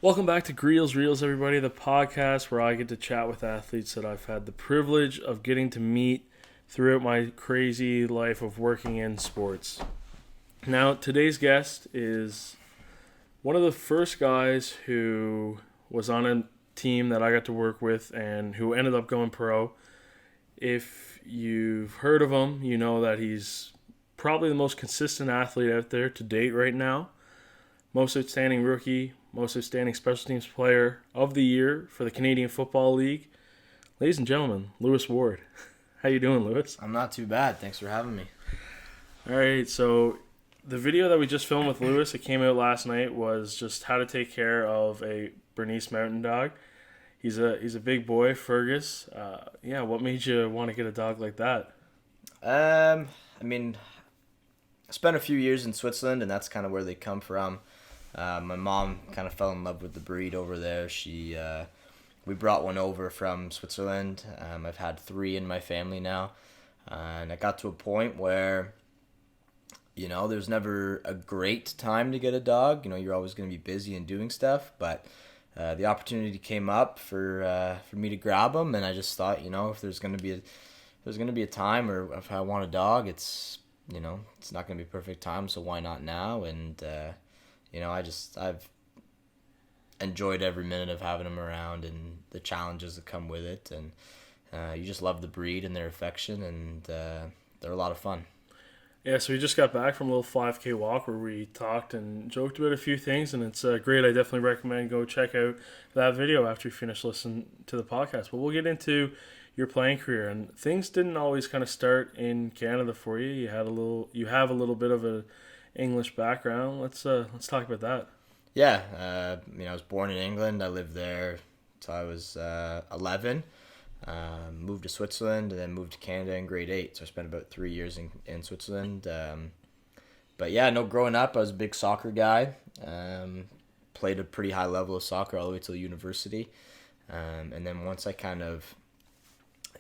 Welcome back to Greels, Reels, everybody, the podcast where I get to chat with athletes that I've had the privilege of getting to meet throughout my crazy life of working in sports. Now, today's guest is one of the first guys who was on a team that I got to work with and who ended up going pro. If you've heard of him, you know that he's probably the most consistent athlete out there to date right now. Most outstanding rookie, most outstanding special teams player of the year for the Canadian Football League. Ladies and gentlemen, Lewis Ward. How you doing, Lewis? I'm not too bad. Thanks for having me. All right, so the video that we just filmed with Lewis, it came out last night, was just how to take care of a Bernese Mountain Dog. He's a big boy, Fergus. What made you want to get a dog like that? I mean, I spent a few years in Switzerland, and that's kind of where they come from. My mom kind of fell in love with the breed over there. We brought one over from Switzerland. I've had three in my family now, and I got to a point where, there's never a great time to get a dog. You're always going to be busy and doing stuff, but the opportunity came up for me to grab them, and I just thought, if there's gonna be a time, or if I want a dog, it's not gonna be a perfect time, so why not now? And I've enjoyed every minute of having them around and the challenges that come with it, and you just love the breed and their affection, and they're a lot of fun. Yeah, so we just got back from a little 5K walk where we talked and joked about a few things, and it's great. I definitely recommend go check out that video after you finish listening to the podcast. But we'll get into your playing career, and things didn't always kind of start in Canada for you. You have a little bit of an English background. Let's talk about that. Yeah, I was born in England. I lived there till I was 11. Moved to Switzerland and then moved to Canada in grade 8. So I spent about 3 years in Switzerland. But yeah, no, growing up, I was a big soccer guy. Played a pretty high level of soccer all the way till university. And then once I kind of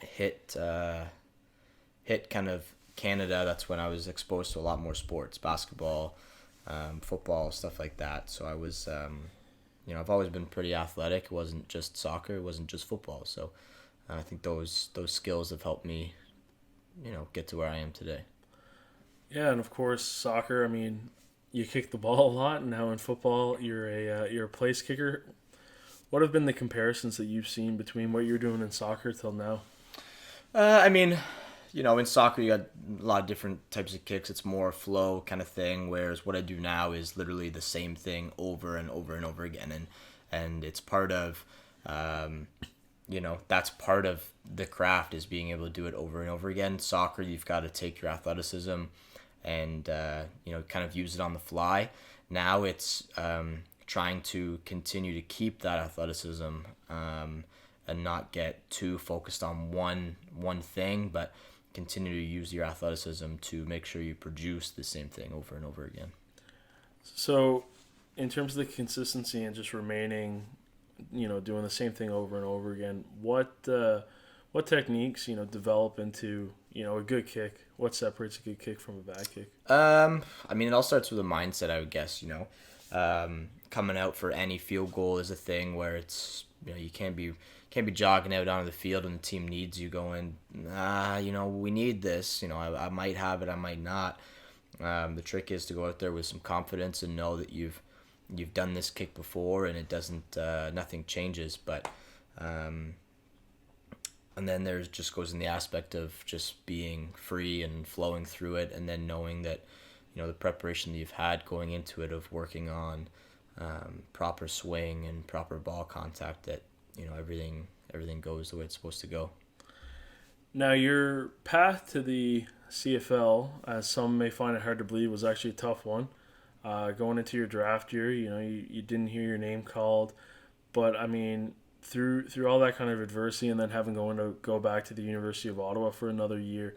hit kind of Canada, that's when I was exposed to a lot more sports, basketball, football, stuff like that. So I was, I've always been pretty athletic. It wasn't just soccer. It wasn't just football. So I think those skills have helped me, get to where I am today. Yeah, and of course soccer. I mean, you kick the ball a lot, and now in football, you're a place kicker. What have been the comparisons that you've seen between what you're doing in soccer till now? I mean, in soccer, you got a lot of different types of kicks. It's more flow kind of thing, whereas what I do now is literally the same thing over and over and over again. And it's part of, that's part of the craft, is being able to do it over and over again. Soccer, you've got to take your athleticism and, kind of use it on the fly. Now it's trying to continue to keep that athleticism, and not get too focused on one thing, but continue to use your athleticism to make sure you produce the same thing over and over again. So, in terms of the consistency and just remaining, doing the same thing over and over again, what techniques, develop into, a good kick? What separates a good kick from a bad kick? It all starts with a mindset, I would guess. Coming out for any field goal is a thing where it's, you can't be jogging out onto the field and the team needs you going, we need this. I might have it, I might not. The trick is to go out there with some confidence and know that you've done this kick before, and it doesn't, nothing changes. But and then there's just goes in the aspect of just being free and flowing through it, and then knowing that, the preparation that you've had going into it, of working on proper swing and proper ball contact, that everything goes the way it's supposed to go. Now, your path to the CFL, as some may find it hard to believe, was actually a tough one. Going into your draft year, you didn't hear your name called, but I mean, through all that kind of adversity, and then having to go back to the University of Ottawa for another year,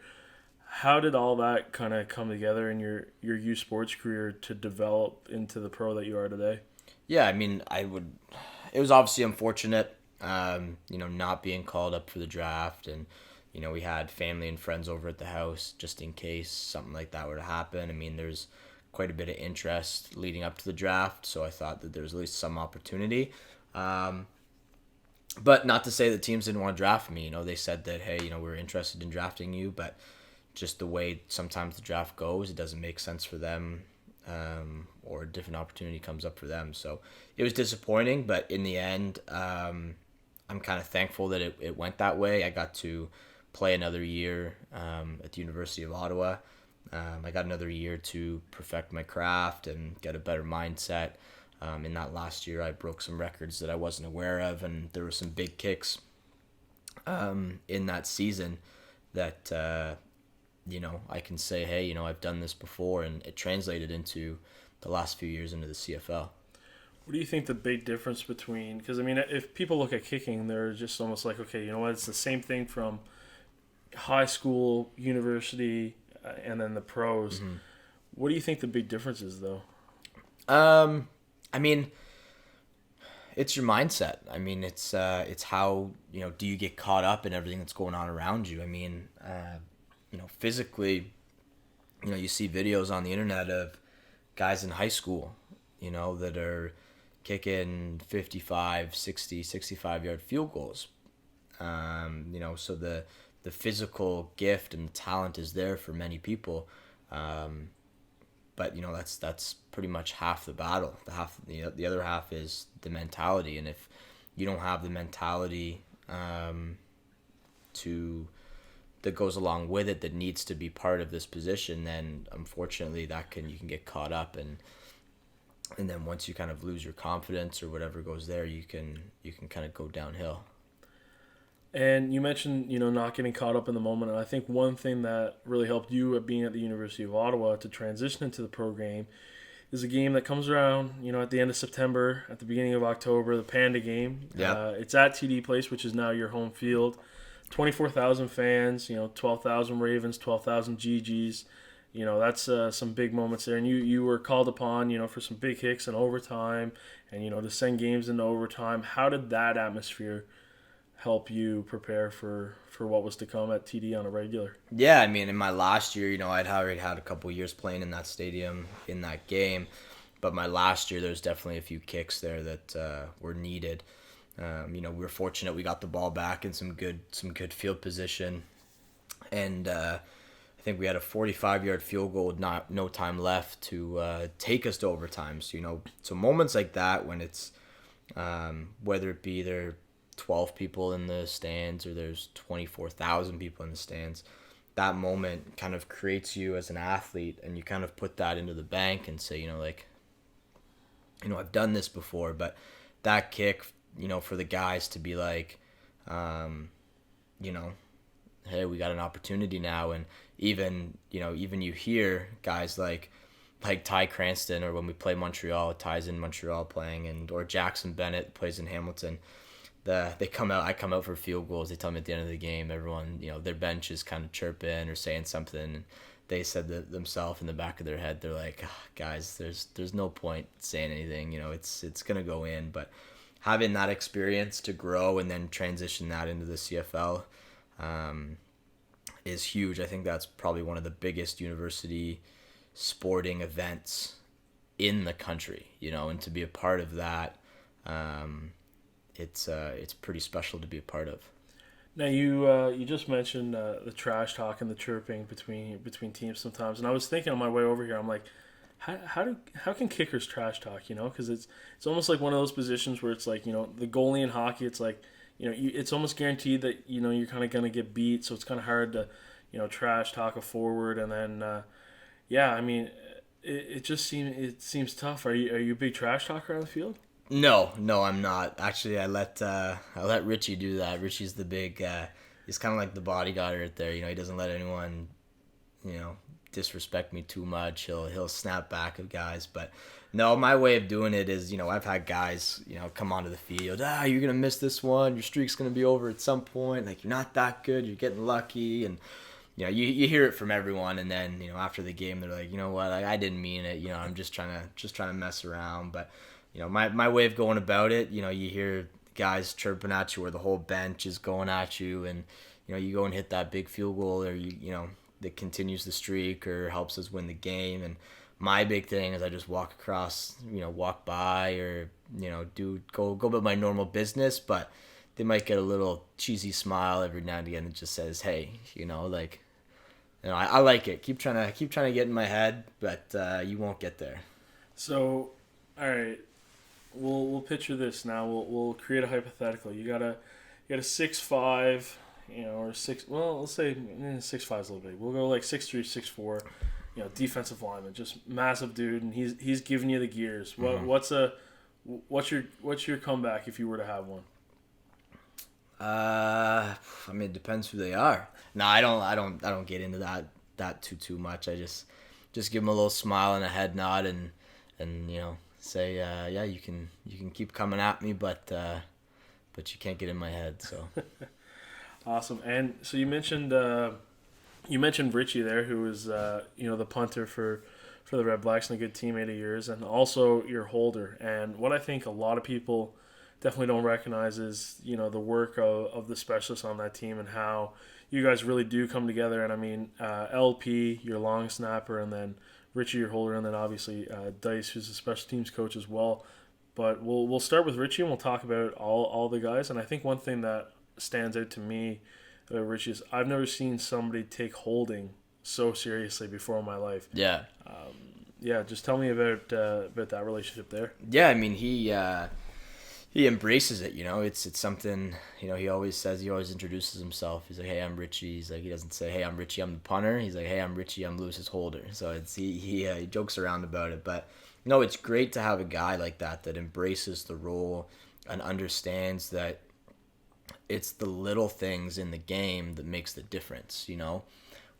how did all that kind of come together in your youth sports career to develop into the pro that you are today? Yeah, it was obviously unfortunate, not being called up for the draft, and we had family and friends over at the house just in case something like that were to happen. I mean, there's quite a bit of interest leading up to the draft, so I thought that there was at least some opportunity. But not to say that teams didn't want to draft me. They said that, hey, we're interested in drafting you, but just the way sometimes the draft goes, it doesn't make sense for them, or a different opportunity comes up for them. So it was disappointing, but in the end, I'm kind of thankful that it went that way. I got to play another year at the University of Ottawa. I got another year to perfect my craft and get a better mindset. In that last year, I broke some records that I wasn't aware of, and there were some big kicks in that season that, I can say, hey, I've done this before, and it translated into the last few years into the CFL. What do you think the big difference between, because I mean, if people look at kicking, they're just almost like, okay, you know what, it's the same thing from high school, university, and then the pros. Mm-hmm. What do you think the big difference is, though? I mean, it's your mindset. I mean, it's how, do you get caught up in everything that's going on around you? I mean, physically, you see videos on the internet of guys in high school, that are kicking 55, 60, 65-yard field goals. So the physical gift and the talent is there for many people. But that's pretty much half the battle. The other half is the mentality, and if you don't have the mentality that goes along with it, that needs to be part of this position, then unfortunately you can get caught up, and then once you kind of lose your confidence or whatever goes there, you can kind of go downhill. And you mentioned, not getting caught up in the moment. And I think one thing that really helped you at being at the University of Ottawa to transition into the pro game is a game that comes around, at the end of September, at the beginning of October, the Panda game. Yeah. It's at TD Place, which is now your home field. 24,000 fans, 12,000 Ravens, 12,000 GGs. That's some big moments there. And you were called upon, for some big kicks in overtime and, to send games into overtime. How did that atmosphere help you prepare for what was to come at TD on a regular? Yeah, I mean, in my last year, I'd already had a couple of years playing in that stadium, in that game. But my last year, there's definitely a few kicks there that were needed. We were fortunate we got the ball back in some good field position. And I think we had a 45-yard field goal with no time left to take us to overtime. So moments like that when it's, whether it be there 12 people in the stands or there's 24,000 people in the stands, that moment kind of creates you as an athlete, and you kind of put that into the bank and say, I've done this before. But that kick, for the guys to be like, hey, we got an opportunity now. And even you hear guys like Ty Cranston, or when we play Montreal, Ty's in Montreal playing, or Jackson Bennett plays in Hamilton. I come out for field goals. They tell me at the end of the game, everyone, their bench is kind of chirping or saying something. And they said that themselves in the back of their head, they're like, guys, there's no point saying anything. It's gonna go in. But having that experience to grow and then transition that into the CFL is huge. I think that's probably one of the biggest university sporting events in the country. And to be a part of that. It's pretty special to be a part of. Now you just mentioned the trash talk and the chirping between teams sometimes, and I was thinking on my way over here, I'm like, how can kickers trash talk? Because it's almost like one of those positions where it's like, the goalie in hockey, it's like, it's almost guaranteed that you're kind of gonna get beat, so it's kind of hard to trash talk a forward, and then I mean it seems tough. Are you a big trash talker on the field? No, I'm not. Actually, I let Richie do that. Richie's the big. He's kind of like the bodyguard right there. He doesn't let anyone, disrespect me too much. He'll snap back at guys. But no, my way of doing it is, I've had guys, come onto the field. You're gonna miss this one. Your streak's gonna be over at some point. Like, you're not that good. You're getting lucky, and you hear it from everyone. And then after the game, they're like, what? I didn't mean it. I'm just trying to mess around, but. My way of going about it, you hear guys chirping at you or the whole bench is going at you, and, you go and hit that big field goal, or, that continues the streak or helps us win the game. And my big thing is I just walk by, or go about my normal business, but they might get a little cheesy smile every now and again that just says, hey, I like it. Keep trying to get in my head, but you won't get there. So, all right, we'll picture this now. We'll create a hypothetical. You got a 6'5", or 6. Well, let's say 6'5" is a little big. We'll go like 6'3", 6'4", defensive lineman, just massive dude, and he's giving you the gears. Mm-hmm. What's your comeback if you were to have one? I mean, it depends who they are. No, I don't get into that too much. I just give them a little smile and a head nod, and say, yeah, you can keep coming at me, but you can't get in my head. So Awesome. And so you mentioned Richie there, who was the punter for the Red Blacks and a good teammate of yours, and also your holder. And what I think a lot of people definitely don't recognize is the work of the specialists on that team and how you guys really do come together. And I mean, LP, your long snapper, and then Richie, your holder, and then obviously Dice, who's a special teams coach as well. But we'll start with Richie, and we'll talk about all the guys. And I think one thing that stands out to me about Richie is I've never seen somebody take holding so seriously before in my life. yeah, Just tell me about that relationship there. yeah. I mean, he embraces it. It's something. He always introduces himself. He's like, hey, I'm Richie. He's like, he doesn't say, hey, I'm Richie, I'm the punter. He's like, hey, I'm Richie, I'm Lewis's holder. So he jokes around about it, but it's great to have a guy like that embraces the role and understands that it's the little things in the game that makes the difference.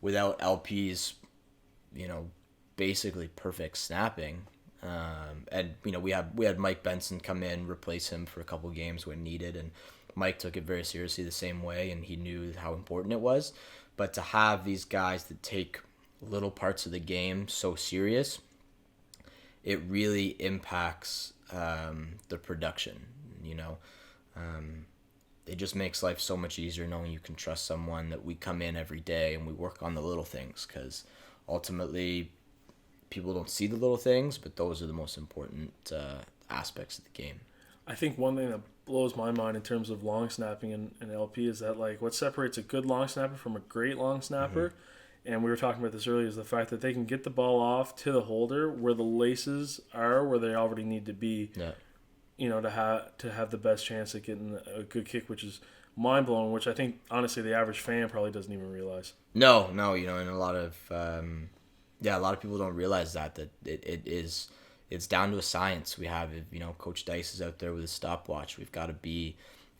Without LP's, basically perfect snapping. And we had Mike Benson come in, replace him for a couple games when needed, and Mike took it very seriously the same way, and he knew how important it was. But to have these guys that take little parts of the game so serious, it really impacts the production. It just makes life so much easier knowing you can trust someone, that we come in every day and we work on the little things, because ultimately people don't see the little things, but those are the most important aspects of the game. I think one thing that blows my mind in terms of long snapping and LP is that, like, what separates a good long snapper from a great long snapper, and we were talking about this earlier, is the fact that they can get the ball off to the holder where the laces are where they already need to be. Yeah. To have the best chance at getting a good kick, which is mind blowing. Which I think honestly the average fan probably doesn't even realize. No, and a lot of a lot of people don't realize that it's down to a science. We have, Coach Dice is out there with a stopwatch. We've got to be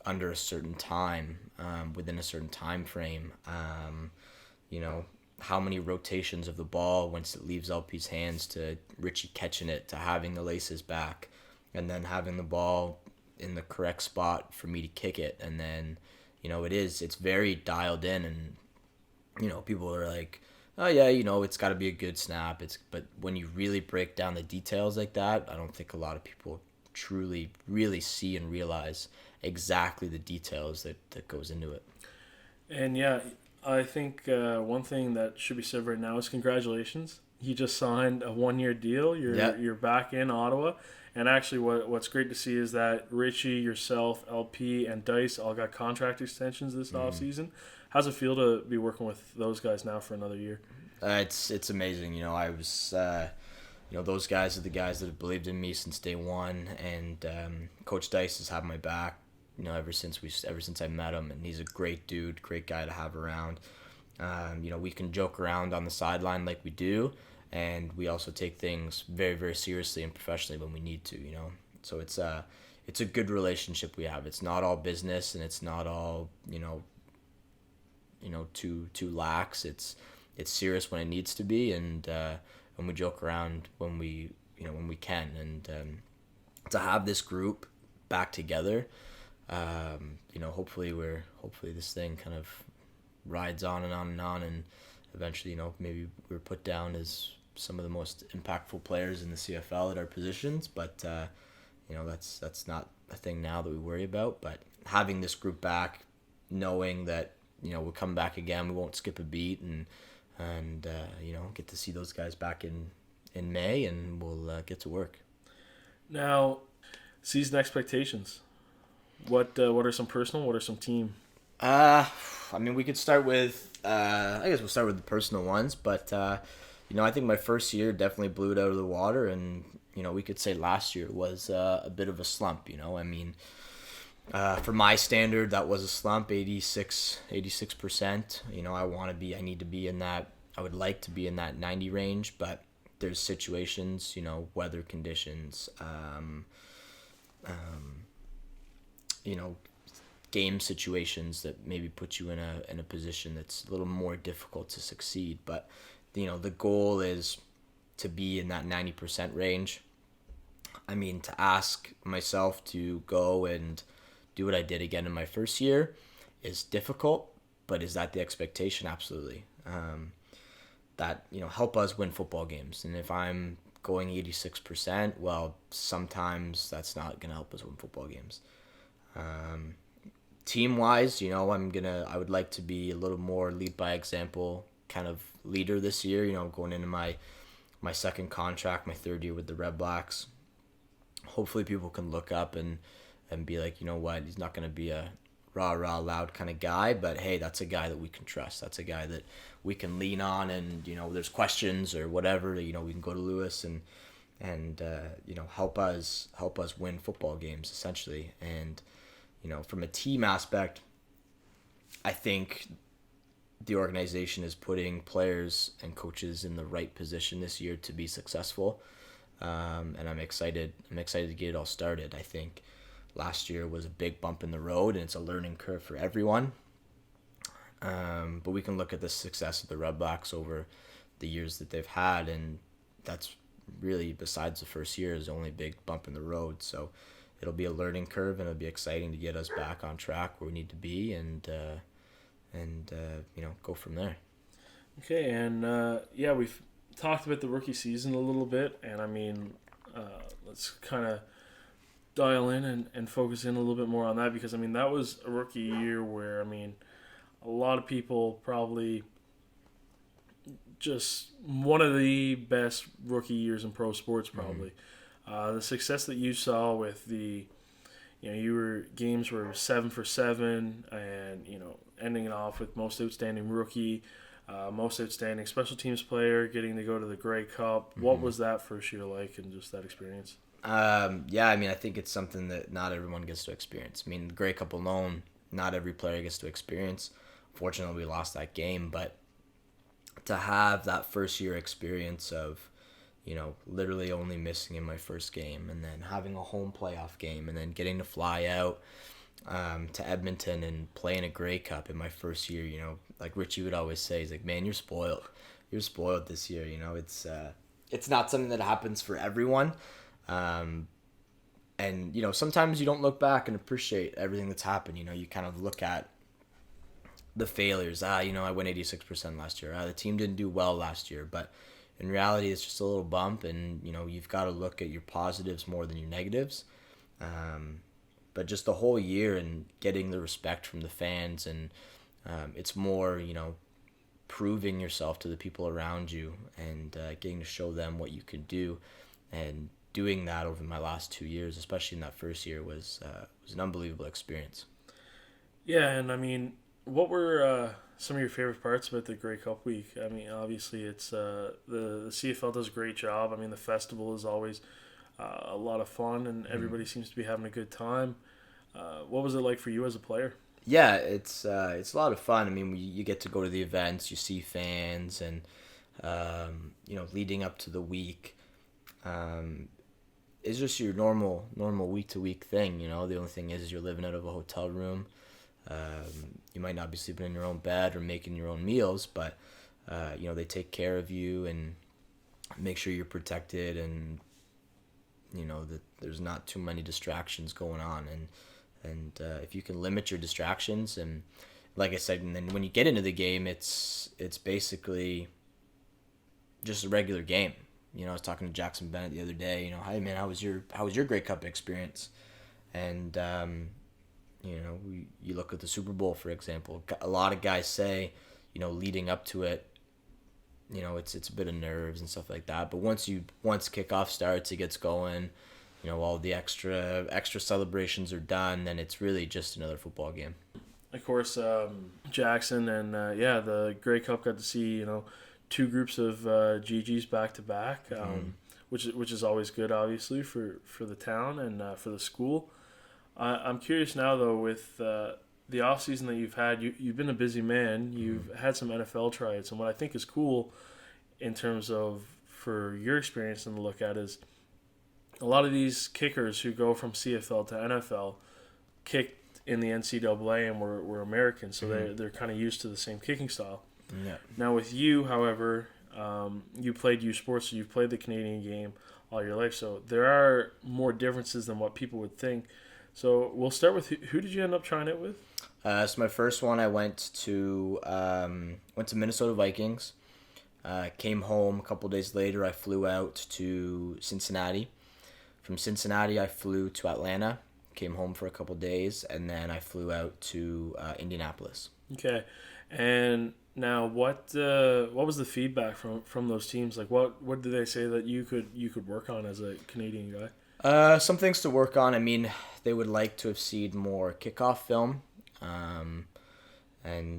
under a certain time, within a certain time frame. How many rotations of the ball once it leaves LP's hands to Richie catching it, to having the laces back, and then having the ball in the correct spot for me to kick it. And then, it's very dialed in, and, people are like, oh yeah, it's got to be a good snap. But when you really break down the details like that, I don't think a lot of people truly, really see and realize exactly the details that goes into it. And yeah, I think one thing that should be said right now is congratulations. You just signed a 1-year deal. You're back in Ottawa. And actually, what's great to see is that Richie, yourself, LP, and Dice all got contract extensions this offseason. How's it feel to be working with those guys now for another year? It's amazing. I was, those guys are the guys that have believed in me since day one, and Coach Dice has had my back, ever since I met him, and he's a great dude, great guy to have around. We can joke around on the sideline like we do, and we also take things very, very seriously and professionally when we need to, So it's a good relationship we have. It's not all business, and it's not all, too lax. It's serious when it needs to be, and we joke around when we can. And to have this group back together, hopefully this thing kind of rides on and on and on, and eventually, maybe we're put down as some of the most impactful players in the CFL at our positions, but that's not a thing now that we worry about. But having this group back, knowing that we'll come back again, we won't skip a beat, and get to see those guys back in in May, and we'll get to work. Now, season expectations. What are some personal? What are some team? I mean, we could start with, I guess we'll start with the personal ones, but, I think my first year definitely blew it out of the water, and, we could say last year was a bit of a slump, I mean, for my standard, that was a slump, 86%. I need to be in that, I would like to be in that 90 range, but there's situations, weather conditions, game situations that maybe put you in a position that's a little more difficult to succeed. But the goal is to be in that 90% range. I mean, to ask myself to go and do what I did again in my first year is difficult, but is that the expectation? Absolutely. That help us win football games, and if I'm going 86%, well, sometimes that's not gonna help us win football games. Team wise, I would like to be a little more lead by example kind of leader this year. Going into my second contract, my third year with the Red Blacks. Hopefully, people can look up and be like, you know what, he's not gonna be a rah loud kind of guy, but hey, that's a guy that we can trust. That's a guy that we can lean on, and there's questions or whatever. We can go to Lewis and help us win football games essentially. And from a team aspect, I think the organization is putting players and coaches in the right position this year to be successful, and I'm excited. I'm excited to get it all started. I think last year was a big bump in the road, and it's a learning curve for everyone. But we can look at the success of the Red Blacks over the years that they've had, and that's really, besides the first year, is the only big bump in the road. So it'll be a learning curve, and it'll be exciting to get us back on track where we need to be, and go from there. Okay, and we've talked about the rookie season a little bit, and I mean, let's kind of dial in and focus in a little bit more on that, because I mean, that was a rookie year where, I mean, a lot of people probably just one of the best rookie years in pro sports probably. The success that you saw with the, games were 7 for 7, and ending it off with most outstanding rookie, most outstanding special teams player, getting to go to the Grey Cup. Mm-hmm. What was that first year like, and just that experience? I mean, I think it's something that not everyone gets to experience. I mean, the Grey Cup alone, not every player gets to experience. Fortunately, we lost that game, but to have that first year experience of, literally only missing in my first game, and then having a home playoff game, and then getting to fly out to Edmonton and play in a Grey Cup in my first year, like Richie would always say, he's like, man, you're spoiled. You're spoiled this year. It's not something that happens for everyone. And sometimes you don't look back and appreciate everything that's happened. You kind of look at the failures. I went 86% last year. The team didn't do well last year, but in reality, it's just a little bump, and you've got to look at your positives more than your negatives. But just the whole year and getting the respect from the fans, and it's more proving yourself to the people around you, and getting to show them what you can do, and doing that over my last 2 years, especially in that first year, was an unbelievable experience. Yeah, and I mean, what were some of your favorite parts about the Grey Cup week? I mean, obviously, it's the CFL does a great job. I mean, the festival is always a lot of fun, and everybody seems to be having a good time. What was it like for you as a player? Yeah, it's a lot of fun. I mean, you get to go to the events, you see fans, and leading up to the week, it's just your normal week to week thing. The only thing is you're living out of a hotel room. You might not be sleeping in your own bed or making your own meals, but they take care of you and make sure you're protected, and that there's not too many distractions going on, and if you can limit your distractions, and like I said, and then when you get into the game, it's basically just a regular game. I was talking to Jackson Bennett the other day. Hey man, how was your Grey Cup experience? And you look at the Super Bowl, for example. A lot of guys say, leading up to it, it's a bit of nerves and stuff like that. But once kickoff starts, it gets going. All the extra celebrations are done, then it's really just another football game. Of course, Jackson and the Grey Cup got to see two groups of GGs back to back, which is always good, obviously for the town and for the school. I'm curious now though, with the off season that you've had, you've been a busy man. You've had some NFL tryouts, and what I think is cool in terms of for your experience and to look at is a lot of these kickers who go from CFL to NFL kicked in the NCAA and were Americans, so they're kind of used to the same kicking style. Yeah. Now with you, however, you played U Sports, so you've played the Canadian game all your life, so there are more differences than what people would think. So we'll start with who did you end up trying it with? So my first one, I went to Minnesota Vikings. Came home a couple days later. I flew out to Cincinnati. From Cincinnati, I flew to Atlanta. Came home for a couple days, and then I flew out to Indianapolis. Okay, and now what was the feedback from those teams? Like, what did they say that you could work on as a Canadian guy? Some things to work on. I mean, they would like to have seen more kickoff film, and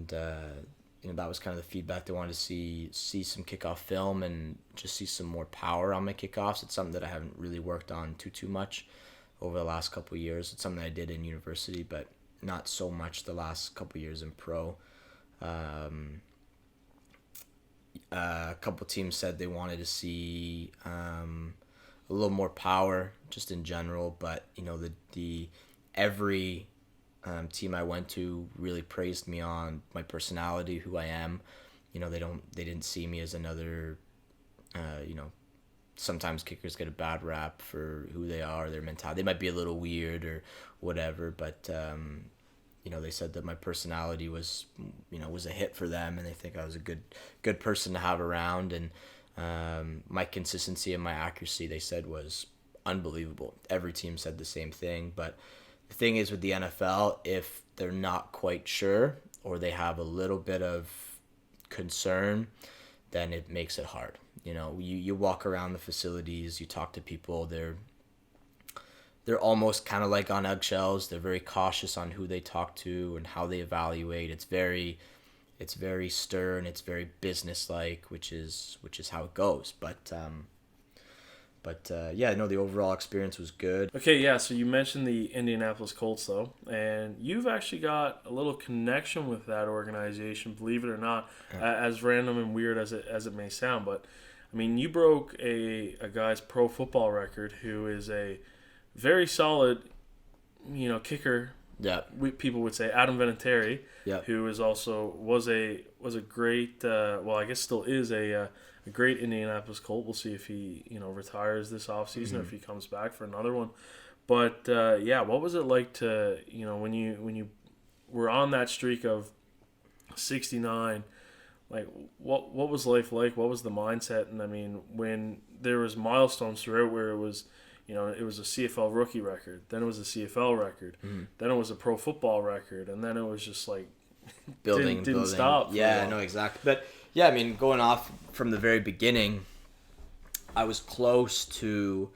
that was kind of the feedback. They wanted to see some kickoff film and just see some more power on my kickoffs. It's something that I haven't really worked on too much over the last couple of years. It's something I did in university, but not so much the last couple of years in pro. A couple teams said they wanted to see a little more power just in general, but every team I went to really praised me on my personality, who I am. They didn't see me as another sometimes kickers get a bad rap for who they are, their mentality. They might be a little weird or whatever, but they said that my personality was a hit for them, and they think I was a good person to have around, and my consistency and my accuracy, they said, was unbelievable. Every team said the same thing, but the thing is with the NFL, if they're not quite sure or they have a little bit of concern, then it makes it hard. You walk around the facilities, you talk to people, they're almost kind of like on eggshells. They're very cautious on who they talk to and how they evaluate. It's very stern, it's very businesslike, which is how it goes. But the overall experience was good. Okay, yeah, so you mentioned the Indianapolis Colts, though, and you've actually got a little connection with that organization, believe it or not, as random and weird as it may sound. But, I mean, you broke a guy's pro football record who is a very solid, kicker. Yeah. People would say Adam Vinatieri, yeah, who is also was a great, I guess still is a great Indianapolis Colt. We'll see if he retires this offseason or if he comes back for another one. But what was it like to when you were on that streak of 69? Like what was life like? What was the mindset? And I mean, when there was milestones throughout where it was. It was a CFL rookie record. Then it was a CFL record. Then it was a pro football record. And then it was just like building. Stop. Yeah, no, exactly. But yeah, I mean, going off from the very beginning, I was close to,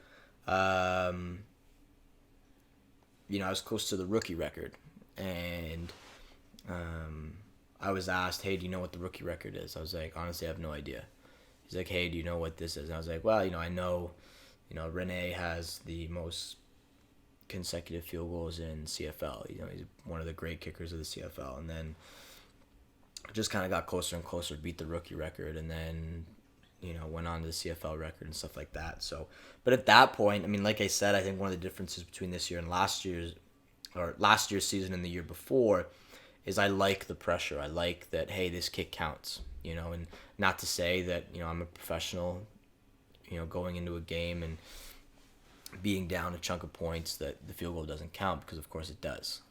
I was close to the rookie record. And I was asked, hey, do you know what the rookie record is? I was like, honestly, I have no idea. He's like, hey, do you know what this is? And I was like, well, I know. Rene has the most consecutive field goals in CFL. He's one of the great kickers of the CFL. And then just kind of got closer and closer, beat the rookie record, and then, went on to the CFL record and stuff like that. So, but at that point, I mean, like I said, I think one of the differences between this year and last year's season and the year before is I like the pressure. I like that, hey, this kick counts, and not to say that, I'm a professional, going into a game and being down a chunk of points that the field goal doesn't count, because of course it does.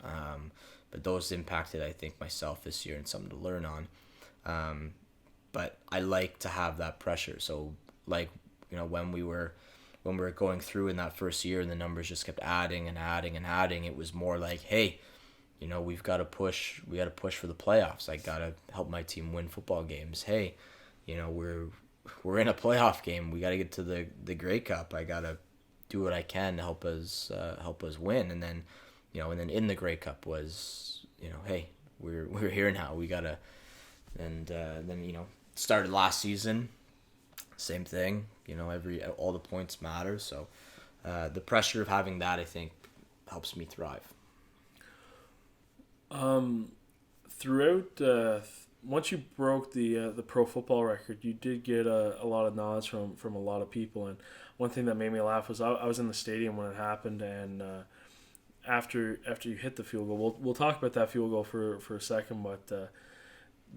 But those impacted, I think, myself this year and something to learn on. But I like to have that pressure. So when we were going through in that first year and the numbers just kept adding and adding and adding, it was more like, hey, we've got to push. We got to push for the playoffs. I got to help my team win football games. Hey, we're in a playoff game. We got to get to the Grey Cup. I got to do what I can to help us win. And then, and then in the Grey Cup was, hey, we're here now. We got to, and then, started last season, same thing, all the points matter. So the pressure of having that, I think, helps me thrive. Throughout, once you broke the pro football record, you did get a lot of nods from a lot of people. And one thing that made me laugh was I was in the stadium when it happened, and after you hit the field goal, we'll talk about that field goal for a second, but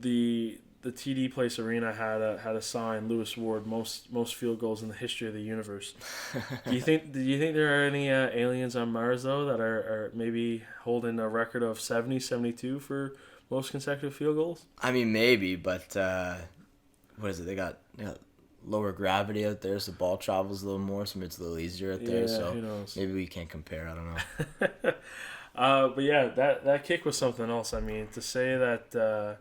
the TD Place Arena had a sign, Lewis Ward, most field goals in the history of the universe. Do you think there are any aliens on Mars though that are maybe holding a record of 70, 72 for most consecutive field goals? I mean, maybe, but what is it? They got lower gravity out there, so the ball travels a little more, so it's a little easier out there. So who knows? Maybe we can't compare. I don't know. But yeah, that kick was something else. I mean, to say that the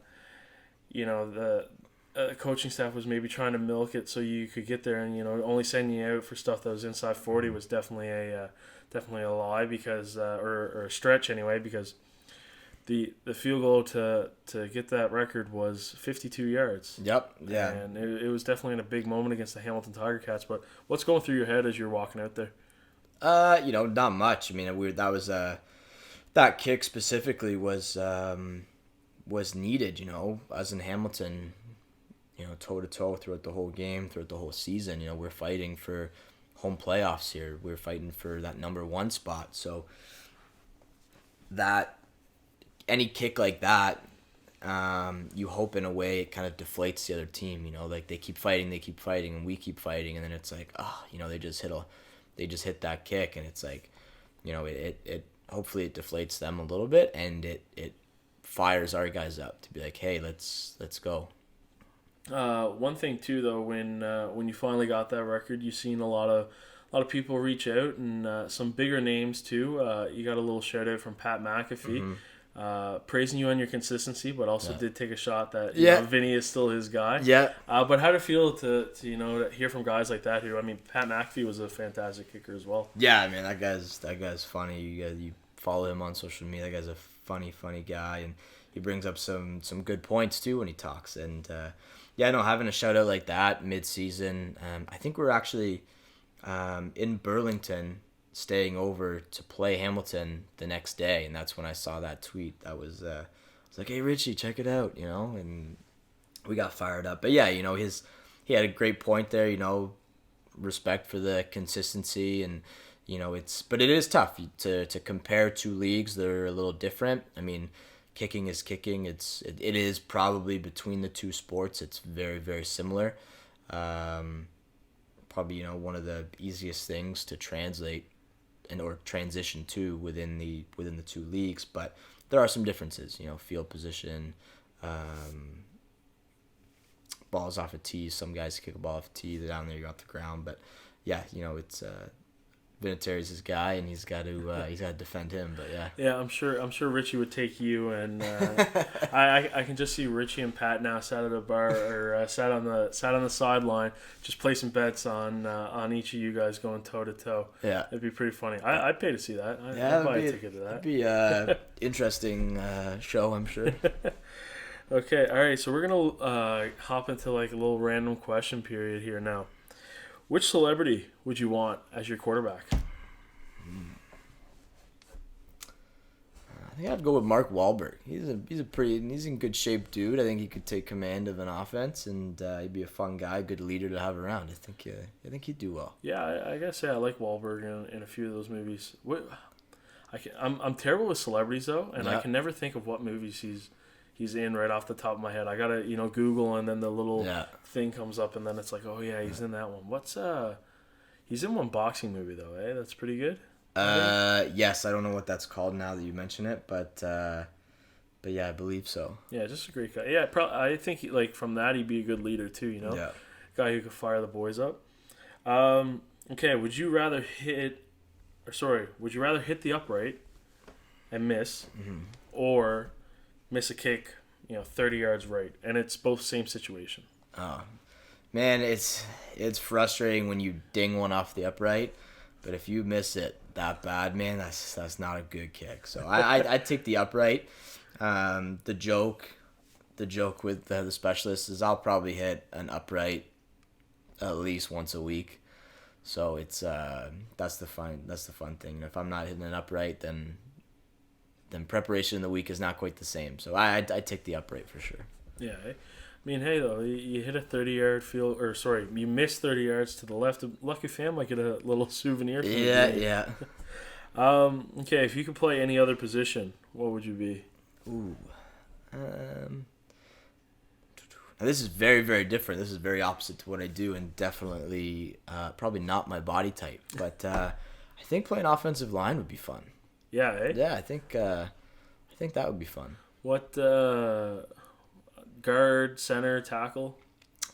coaching staff was maybe trying to milk it so you could get there, and only sending you out for stuff that was inside 40 was definitely a lie, because or a stretch anyway, because the field goal to get that record was 52 yards. Yep. Yeah. And it was definitely a big moment against the Hamilton Tiger Cats. But what's going through your head as you're walking out there? Not much. I mean, that kick specifically was needed. As in Hamilton, toe to toe throughout the whole game, throughout the whole season. We're fighting for home playoffs here. We're fighting for that number 1 spot. So that any kick like that, you hope in a way it kind of deflates the other team. Like they keep fighting, and we keep fighting, and then it's like, they just hit that kick, and it's like, it hopefully it deflates them a little bit, and it fires our guys up to be like, hey, let's go. One thing too, though, when you finally got that record, you've seen a lot of people reach out, and some bigger names too. You got a little shout out from Pat McAfee, praising you on your consistency, but also did take a shot that Vinny is still his guy. Yeah. But how did it feel to to hear from guys like that? Who, I mean, Pat McAfee was a fantastic kicker as well. Yeah, man, that guy's funny. You follow him on social media. That guy's a funny guy, and he brings up some good points too when he talks. And having a shout out like that mid-season. I think we're actually in Burlington, staying over to play Hamilton the next day, and that's when I saw that tweet. That was I was like, hey Richie, check it out, and we got fired up. But yeah, he had a great point there, respect for the consistency, and but it is tough to compare two leagues that are a little different. I mean, kicking is kicking. It is probably between the two sports, it's very, very similar. Probably one of the easiest things to translate or transition to within the two leagues, but there are some differences. Field position, balls off a tee. Some guys kick a ball off a tee. They're down there, you're off the ground. But yeah, it's Vinatieri's his guy, and he's got to defend him. But yeah, I'm sure Richie would take you, and I can just see Richie and Pat now sat at a bar or sat on the sideline, just placing bets on each of you guys going toe to toe. Yeah, it'd be pretty funny. I'd pay to see that. I'd buy a ticket to that. That'd be a interesting show, I'm sure. Okay, all right. So we're gonna hop into like a little random question period here now. Which celebrity would you want as your quarterback? I think I'd go with Mark Wahlberg. He's in good shape, dude. I think he could take command of an offense, and he'd be a fun guy, good leader to have around. I think he'd do well. Yeah, I guess I like Wahlberg in a few of those movies. I'm terrible with celebrities though, and I can never think of what movies he's in right off the top of my head. I gotta Google, and then the little thing comes up, and then it's like, oh yeah, he's in that one. He's in one boxing movie though, eh? That's pretty good. Yes, I don't know what that's called now that you mention it, but yeah, I believe so. Yeah, just a great guy. Yeah, I think from that he'd be a good leader too. Yeah. Guy who could fire the boys up. Okay, would you rather hit the upright and miss, or miss a kick, 30 yards right? And it's both same situation. Oh, man, it's frustrating when you ding one off the upright, but if you miss it that bad, man, that's not a good kick. So I take the upright. The joke with the specialist is I'll probably hit an upright at least once a week. So it's that's the fun thing. If I'm not hitting an upright, then preparation in the week is not quite the same. So I take the upright for sure. Yeah. I mean, hey, though, you hit a 30-yard field, or sorry, you missed 30 yards to the left. A lucky fan might get a little souvenir from the game. Yeah. Okay, if you could play any other position, what would you be? Ooh. Now this is very, very different. This is very opposite to what I do, and definitely probably not my body type. But I think playing offensive line would be fun. Yeah, eh? Yeah, I think that would be fun. What, guard, center, tackle?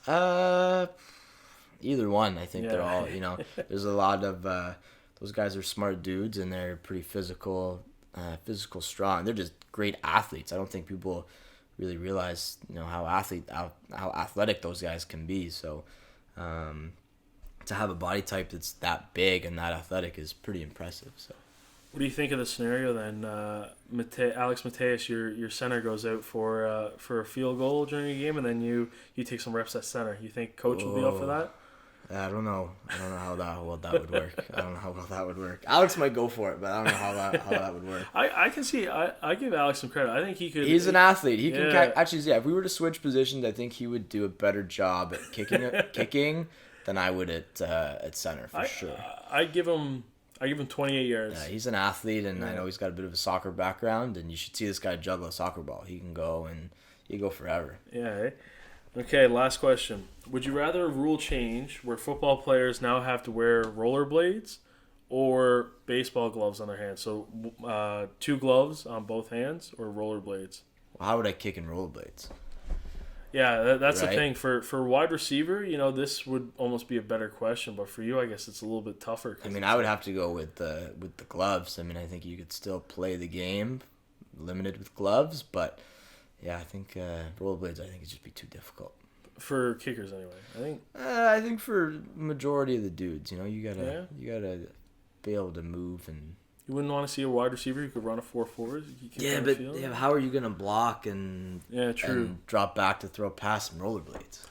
Either one. I think they're Yeah. all, there's a lot of those guys are smart dudes and they're pretty physical strong. They're just great athletes. I don't think people really realize, how athletic those guys can be. So to have a body type that's that big and that athletic is pretty impressive. So What do you think of the scenario then? Alex Mateus, your center goes out for a field goal during a game, and then you take some reps at center. You think coach will be up for that? I don't know. I don't know how that would work. I don't know how well that would work. Alex might go for it, but I don't know how that would work. I can see. I give Alex some credit. I think he could. He's an athlete. He can Yeah. actually. Yeah, if we were to switch positions, I think he would do a better job at kicking than I would at center for sure. I give him 28 yards. Yeah, he's an athlete, and I know he's got a bit of a soccer background, and you should see this guy juggle a soccer ball. He can go forever. Yeah. Eh? Okay, last question. Would you rather a rule change where football players now have to wear rollerblades or baseball gloves on their hands? So 2 gloves on both hands or rollerblades? Well, how would I kick in rollerblades? Yeah, that's the Right. thing. For wide receiver, this would almost be a better question. But for you, I guess it's a little bit tougher. I mean, I would have to go with the gloves. I mean, I think you could still play the game limited with gloves, but yeah, I think rollerblades. I think it'd just be too difficult For kickers, anyway. I think for majority of the dudes, you gotta be able to move and. You wouldn't want to see a wide receiver who could run a 4.4. But how are you gonna block and true. and drop back to throw a pass in rollerblades?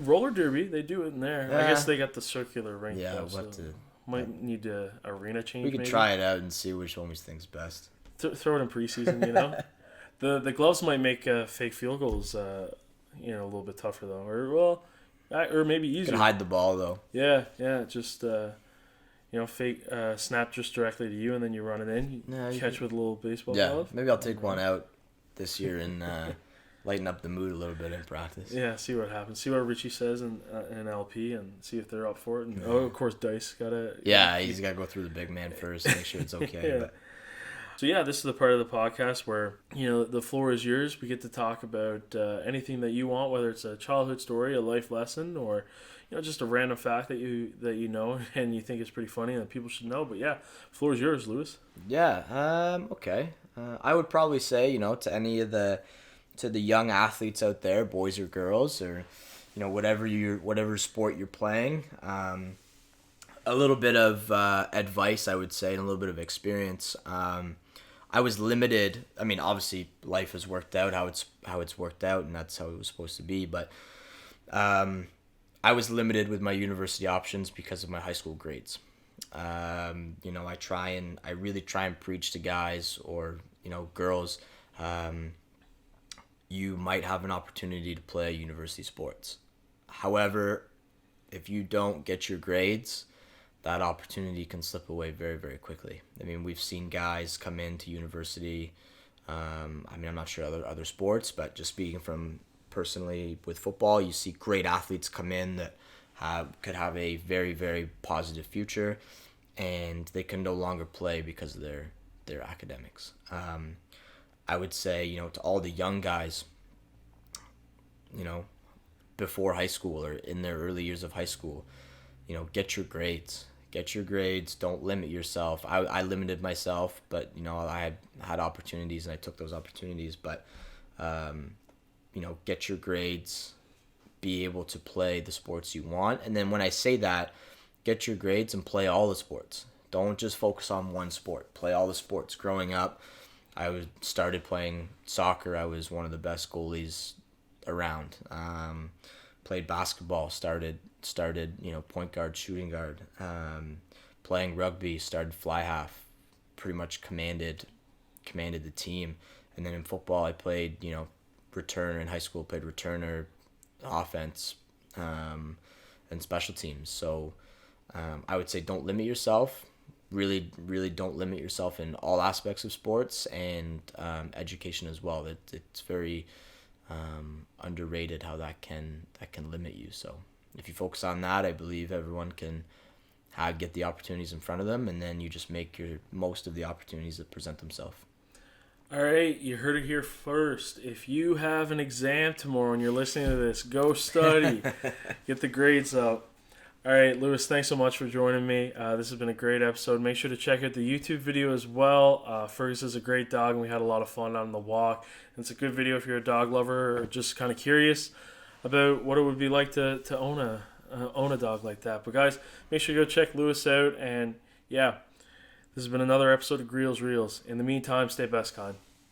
Roller derby, they do it in there. I guess they got the circular rink. Yeah, though, might need a arena change. We could maybe. try it out and see which one we think's best. Throw it in preseason. The gloves might make fake field goals. A little bit tougher though, or maybe You easier. can hide the ball though. Yeah, just fake snap just directly to you, and then you run it in. You catch with a little baseball glove. Maybe I'll take one out this year and lighten up the mood a little bit in practice. Yeah, see what happens. See what Richie says in LP, and see if they're up for it. And of course, Dice gotta. Yeah, he's got to go through the big man first, make sure it's okay. Yeah. But So yeah, this is the part of the podcast where the floor is yours. We get to talk about anything that you want, whether it's a childhood story, a life lesson, or just a random fact that you know and you think is pretty funny and that people should know. But yeah, floor is yours, Lewis. yeah, okay. I would probably say to any of the young athletes out there, boys or girls, or whatever sport you're playing. A little bit of advice, I would say, and a little bit of experience. I was limited. I mean, obviously, life has worked out how it's worked out, and that's how it was supposed to be. But I was limited with my university options because of my high school grades. I really try and preach to guys or girls. You might have an opportunity to play university sports. However, if you don't get your grades, that opportunity can slip away very, very quickly. I mean, we've seen guys come into university. I'm not sure other sports, but just speaking from personally with football, you see great athletes come in that could have a very, very positive future, and they can no longer play because of their academics. I would say, to all the young guys, before high school or in their early years of high school, get your grades. Get your grades. Don't limit yourself. I limited myself, but I had opportunities and I took those opportunities. But get your grades, be able to play the sports you want. And then when I say that, get your grades and play all the sports. Don't just focus on one sport. Play all the sports. Growing up, started playing soccer. I was one of the best goalies around. Played basketball. Started point guard, shooting guard. Playing rugby. Started fly half. Pretty much commanded the team. And then in football, I played returner in high school. Played returner, offense, and special teams. So I would say don't limit yourself. Really, really don't limit yourself in all aspects of sports and education as well. It's very underrated how that can limit you. So if you focus on that, I believe everyone can get the opportunities in front of them, and then you just make your most of the opportunities that present themselves. All right, you heard it here first. If you have an exam tomorrow and you're listening to this, go study. Get the grades up. All right, Lewis, thanks so much for joining me. This has been a great episode. Make sure to check out the YouTube video as well. Fergus is a great dog, and we had a lot of fun on the walk. And it's a good video if you're a dog lover or just kind of curious about what it would be like to own a dog like that. But guys, make sure you go check Lewis out. And yeah, this has been another episode of Greels Reels. In the meantime, stay best kind.